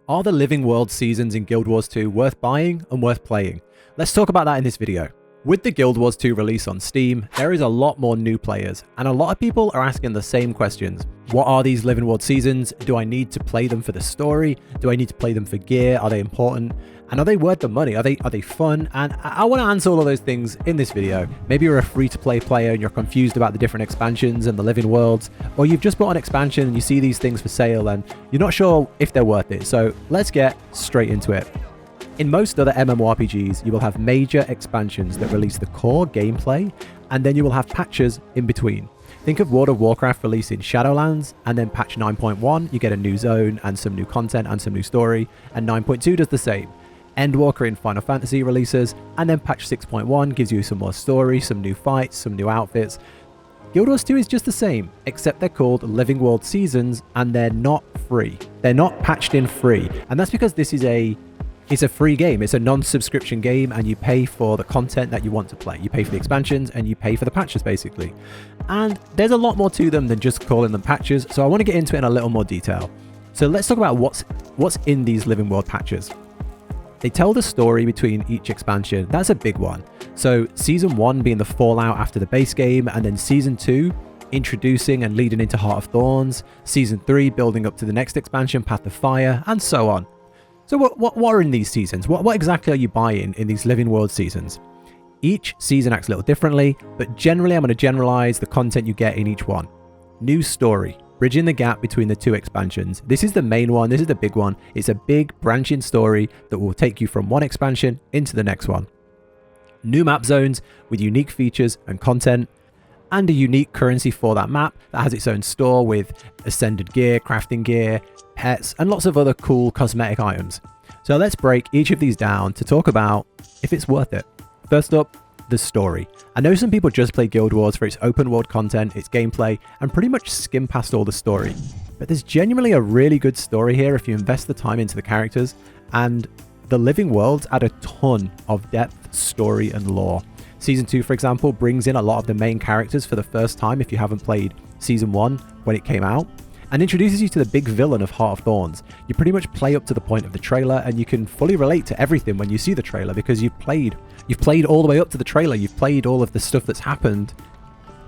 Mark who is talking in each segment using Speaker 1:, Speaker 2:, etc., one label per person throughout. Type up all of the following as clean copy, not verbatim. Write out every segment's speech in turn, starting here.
Speaker 1: Are the Living World seasons in Guild Wars 2 worth buying and worth playing? Let's talk about that in this video. With the Guild Wars 2 release on Steam, there is a lot more new players, and a lot of people are asking the same questions. What are these Living World seasons? Do I need to play them for the story? Do I need to play them for gear? Are they important? And are they worth the money? Are they fun? And I want to answer all of those things in this video. Maybe you're a free-to-play player and you're confused about the different expansions and the Living Worlds, or you've just bought an expansion and you see these things for sale and you're not sure if they're worth it. So let's get straight into it. In most other MMORPGs, you will have major expansions that release the core gameplay, and then you will have patches in between. Think of World of Warcraft releasing Shadowlands, and then patch 9.1, you get a new zone and some new content and some new story, and 9.2 does the same. Endwalker in Final Fantasy releases, and then patch 6.1 gives you some more story, some new fights, some new outfits. Guild Wars 2 is just the same, except they're called Living World Seasons, and they're not free. They're not patched in free, and that's because this is it's a free game. It's a non-subscription game, and you pay for the content that you want to play. You pay for the expansions and you pay for the patches, basically. And there's a lot more to them than just calling them patches, so I want to get into it in a little more detail. So let's talk about what's in these Living World patches. They tell the story between each expansion. That's a big one. So Season 1 being the fallout after the base game, and then Season 2 introducing and leading into Heart of Thorns, Season 3 building up to the next expansion, Path of Fire, and so on. So what are in these seasons? What exactly are you buying in these Living World seasons? Each season acts a little differently, but generally I'm going to generalize the content you get in each one. New story, bridging the gap between the two expansions. This is the main one, this is the big one. It's a big branching story that will take you from one expansion into the next one. New map zones with unique features and content, and a unique currency for that map that has its own store with ascended gear, crafting gear, pets, and lots of other cool cosmetic items. So let's break each of these down to talk about if it's worth it. First up, the story. I know some people just play Guild Wars for its open world content, its gameplay, and pretty much skim past all the story. But there's genuinely a really good story here if you invest the time into the characters, and the Living Worlds add a ton of depth, story, and lore. Season 2, for example, brings in a lot of the main characters for the first time if you haven't played Season 1 when it came out, and introduces you to the big villain of Heart of Thorns. You pretty much play up to the point of the trailer, and you can fully relate to everything when you see the trailer because you've played all the way up to the trailer. You've played all of the stuff that's happened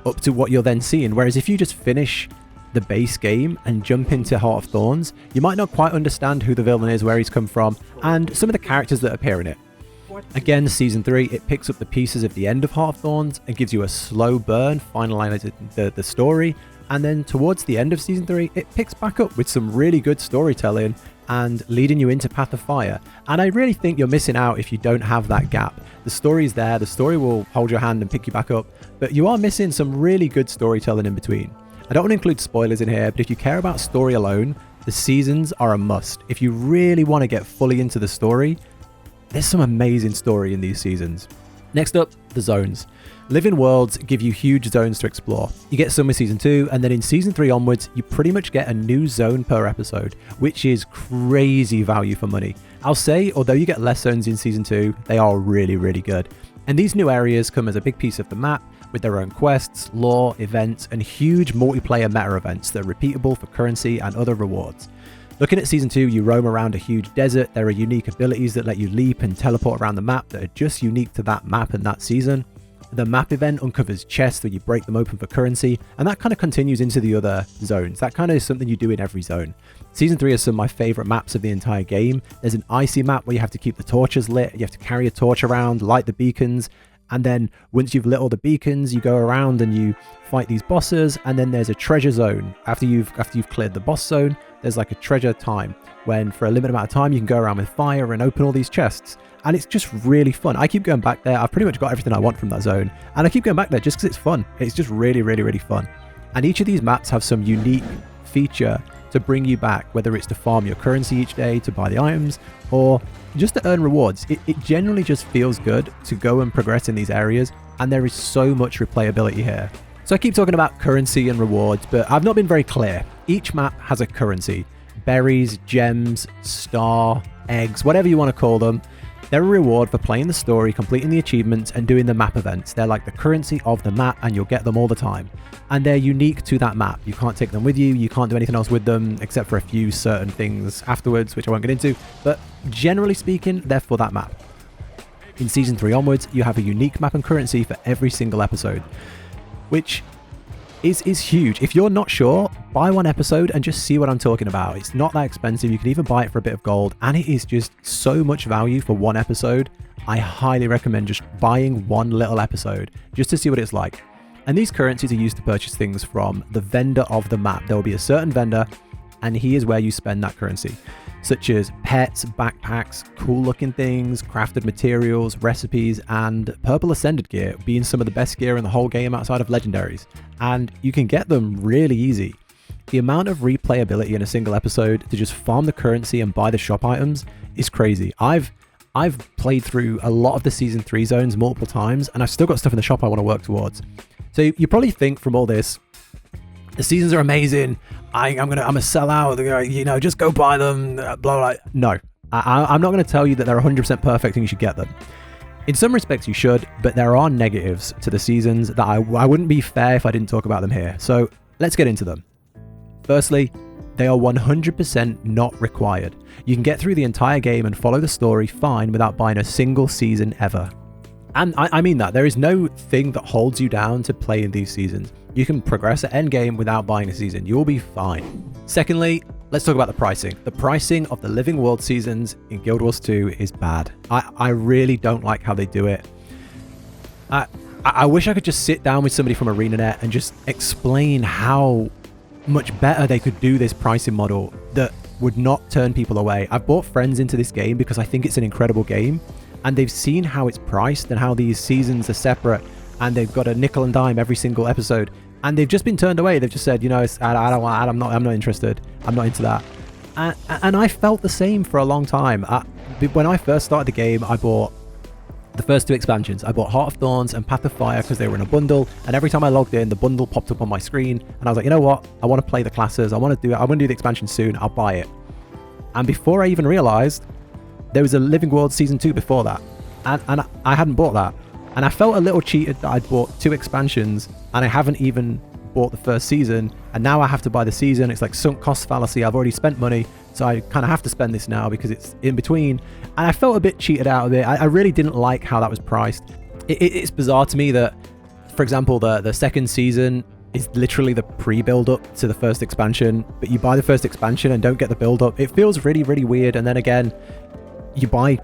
Speaker 1: up to what you're then seeing. Whereas if you just finish the base game and jump into Heart of Thorns, you might not quite understand who the villain is, where he's come from, and some of the characters that appear in it. Again, Season 3, it picks up the pieces of the end of Heart of Thorns and gives you a slow burn, finalizing the story. And then towards the end of Season 3, it picks back up with some really good storytelling and leading you into Path of Fire. And I really think you're missing out if you don't have that gap. The story's there, the story will hold your hand and pick you back up, but you are missing some really good storytelling in between. I don't want to include spoilers in here, but if you care about story alone, the seasons are a must. If you really want to get fully into the story, there's some amazing story in these seasons. Next up, the zones. Living Worlds give you huge zones to explore. You get some with Season 2, and then in Season 3 onwards, you pretty much get a new zone per episode, which is crazy value for money. I'll say, although you get less zones in Season 2, they are really, really good. And these new areas come as a big piece of the map, with their own quests, lore, events, and huge multiplayer meta events that are repeatable for currency and other rewards. Looking at Season 2, you roam around a huge desert. There are unique abilities that let you leap and teleport around the map that are just unique to that map and that season. The map event uncovers chests where you break them open for currency, and that kind of continues into the other zones. That kind of is something you do in every zone. Season 3 is some of my favourite maps of the entire game. There's an icy map where you have to keep the torches lit, you have to carry a torch around, light the beacons, and then once you've lit all the beacons, you go around and you fight these bosses, and then there's a treasure zone. After you've cleared the boss zone, there's like a treasure time when for a limited amount of time you can go around with fire and open all these chests, and it's just really fun. I keep going back there. I've pretty much got everything I want from that zone, and I keep going back there just because it's fun. It's just really, really, really fun. And each of these maps have some unique feature to bring you back, whether it's to farm your currency each day, to buy the items, or just to earn rewards. It generally just feels good to go and progress in these areas, and there is so much replayability here. So I keep talking about currency and rewards, but I've not been very clear. Each map has a currency. Berries, gems, star, eggs, whatever you want to call them. They're a reward for playing the story, completing the achievements, and doing the map events. They're like the currency of the map, and you'll get them all the time. And they're unique to that map. You can't take them with you, you can't do anything else with them, except for a few certain things afterwards, which I won't get into. But generally speaking, they're for that map. In Season 3 onwards, you have a unique map and currency for every single episode, which is huge. If you're not sure, buy one episode and just see what I'm talking about. It's not that expensive. You can even buy it for a bit of gold, and it is just so much value for one episode. I highly recommend just buying one little episode just to see what it's like. And these currencies are used to purchase things from the vendor of the map. There will be a certain vendor, and he is where you spend that currency, such as pets, backpacks, cool looking things, crafted materials, recipes, and purple ascended gear being some of the best gear in the whole game outside of legendaries. And you can get them really easy. The amount of replayability in a single episode to just farm the currency and buy the shop items is crazy. I've played through a lot of the Season 3 zones multiple times, and I've still got stuff in the shop I want to work towards. So you probably think from all this, the seasons are amazing, I'm a sellout, you know, just go buy them, blah, blah. No, I'm not going to tell you that they're 100% perfect and you should get them. In some respects you should, but there are negatives to the seasons that I wouldn't be fair if I didn't talk about them here. So let's get into them. Firstly, they are 100% not required. You can get through the entire game and follow the story fine without buying a single season ever. And I mean that. There is no thing that holds you down to playing these seasons. You can progress at endgame without buying a season. You'll be fine. Secondly, let's talk about the pricing. The pricing of the Living World seasons in Guild Wars 2 is bad. I really don't like how they do it. I wish I could just sit down with somebody from ArenaNet and just explain how much better they could do this pricing model that would not turn people away. I've brought friends into this game because I think it's an incredible game, and they've seen how it's priced and how these seasons are separate, and they've got a nickel and dime every single episode, and they've just been turned away. They've just said, you know, I'm not interested. I'm not into that. And I felt the same for a long time. When I first started the game, I bought the first two expansions. I bought Heart of Thorns and Path of Fire because they were in a bundle, and every time I logged in, the bundle popped up on my screen, and I was like, you know what? I want to play the classes. I want to do the expansion soon. I'll buy it. And before I even realized, there was a Living World Season 2 before that, and I hadn't bought that. And I felt a little cheated that I'd bought two expansions and I haven't even bought the first season, and now I have to buy the season. It's like sunk cost fallacy. I've already spent money, so I kind of have to spend this now because it's in between. And I felt a bit cheated out of it. I really didn't like how that was priced. It's bizarre to me that, for example, the second season is literally the pre-build up to the first expansion, but you buy the first expansion and don't get the build up. It feels really, really weird. And then again, you buy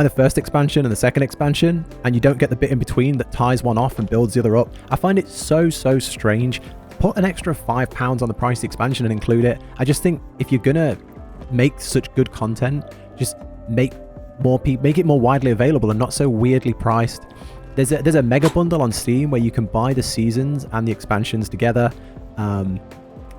Speaker 1: the first expansion and the second expansion, and you don't get the bit in between that ties one off and builds the other up. I find it so strange. Put an extra £5 on the price of the expansion and include it. I just think if you're gonna make such good content, just make it more widely available and not so weirdly priced. There's a mega bundle on Steam where you can buy the seasons and the expansions together, and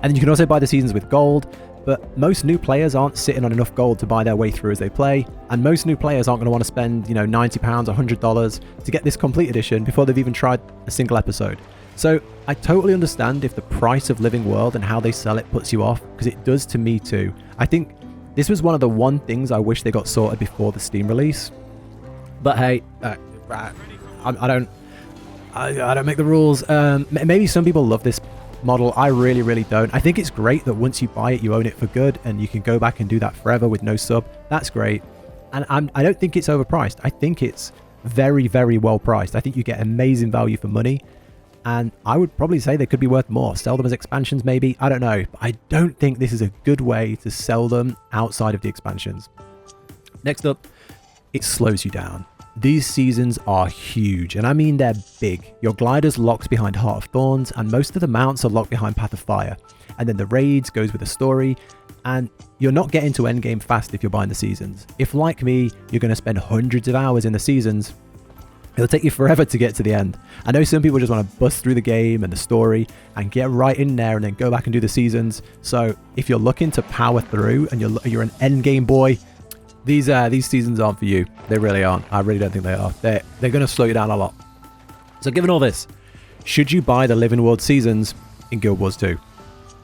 Speaker 1: then you can also buy the seasons with gold. But most new players aren't sitting on enough gold to buy their way through as they play, and most new players aren't going to want to spend, you know, £90, $100 to get this complete edition before they've even tried a single episode. So I totally understand if the price of Living World and how they sell it puts you off, because it does to me too. I think this was one of the things I wish they got sorted before the Steam release. But hey, I don't make the rules. Maybe some people love this model. I really don't. I think it's great that once you buy it, you own it for good, and you can go back and do that forever with no sub. That's great. And I don't think it's overpriced. I think it's very well priced. I think you get amazing value for money, and I would probably say they could be worth more. Sell them as expansions maybe, I don't know. But I don't think this is a good way to sell them outside of the expansions. Next up, it slows you down. These seasons are huge, and I mean they're big. Your glider's locked behind Heart of Thorns, and most of the mounts are locked behind Path of Fire. And then the raids goes with a story, and you're not getting to endgame fast if you're buying the seasons. If, like me, you're going to spend hundreds of hours in the seasons, it'll take you forever to get to the end. I know some people just want to bust through the game and the story and get right in there and then go back and do the seasons. So if you're looking to power through and you're an endgame boy, these seasons aren't for you. They really aren't. I really don't think they are. They're going to slow you down a lot. So given all this, should you buy the Living World seasons in Guild Wars 2?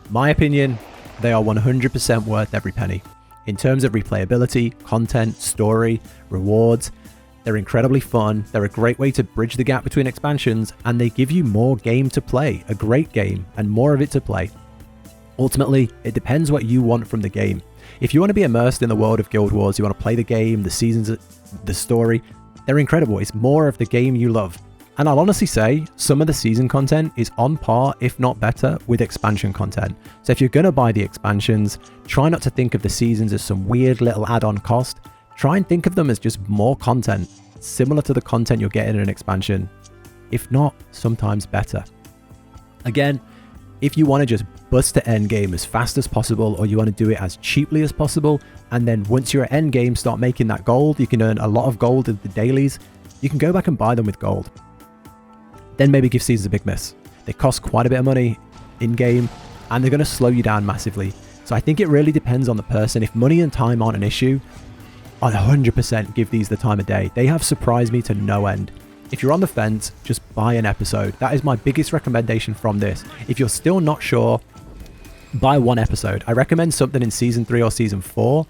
Speaker 1: My opinion, they are 100% worth every penny. In terms of replayability, content, story, rewards, they're incredibly fun, they're a great way to bridge the gap between expansions, and they give you more game to play, a great game, and more of it to play. Ultimately, it depends what you want from the game. If you want to be immersed in the world of Guild Wars, you want to play the game, the seasons, the story, they're incredible. It's more of the game you love. And I'll honestly say some of the season content is on par, if not better, with expansion content. So if you're going to buy the expansions, try not to think of the seasons as some weird little add-on cost. Try and think of them as just more content, similar to the content you're getting in an expansion, if not, sometimes better. Again, if you want to just bust to endgame as fast as possible, or you want to do it as cheaply as possible, and then once you're at endgame start making that gold, you can earn a lot of gold in the dailies, you can go back and buy them with gold. Then maybe give seasons a big miss. They cost quite a bit of money in-game, and they're going to slow you down massively. So I think it really depends on the person. If money and time aren't an issue, I'd 100% give these the time of day. They have surprised me to no end. If you're on the fence, just buy an episode. That is my biggest recommendation from this. If you're still not sure, buy one episode. I recommend something in Season 3 or Season 4.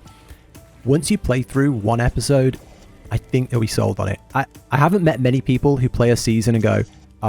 Speaker 1: Once you play through one episode, I think you'll be sold on it. I haven't met many people who play a season and go,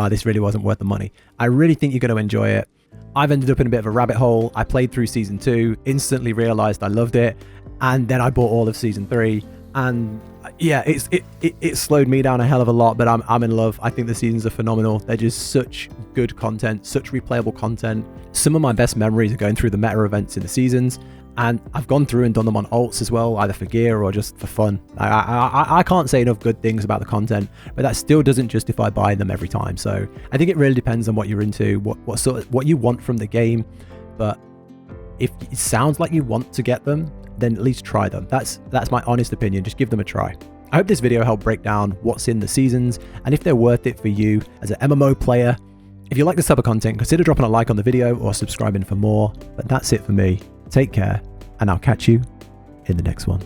Speaker 1: this really wasn't worth the money. I really think you're going to enjoy it. I've ended up in a bit of a rabbit hole. I played through Season 2, instantly realized I loved it, and then I bought all of Season 3, and yeah, it slowed me down a hell of a lot, but I'm in love. I think the seasons are phenomenal. They're just such good content, such replayable content. Some of my best memories are going through the meta events in the seasons, and I've gone through and done them on alts as well, either for gear or just for fun. I can't say enough good things about the content, but that still doesn't justify buying them every time. So I think it really depends on what you're into, what you want from the game. But if it sounds like you want to get them, then at least try them. That's my honest opinion. Just give them a try. I hope this video helped break down what's in the seasons and if they're worth it for you as an MMO player. If you like this type of content, consider dropping a like on the video or subscribing for more. But that's it for me. Take care, and I'll catch you in the next one.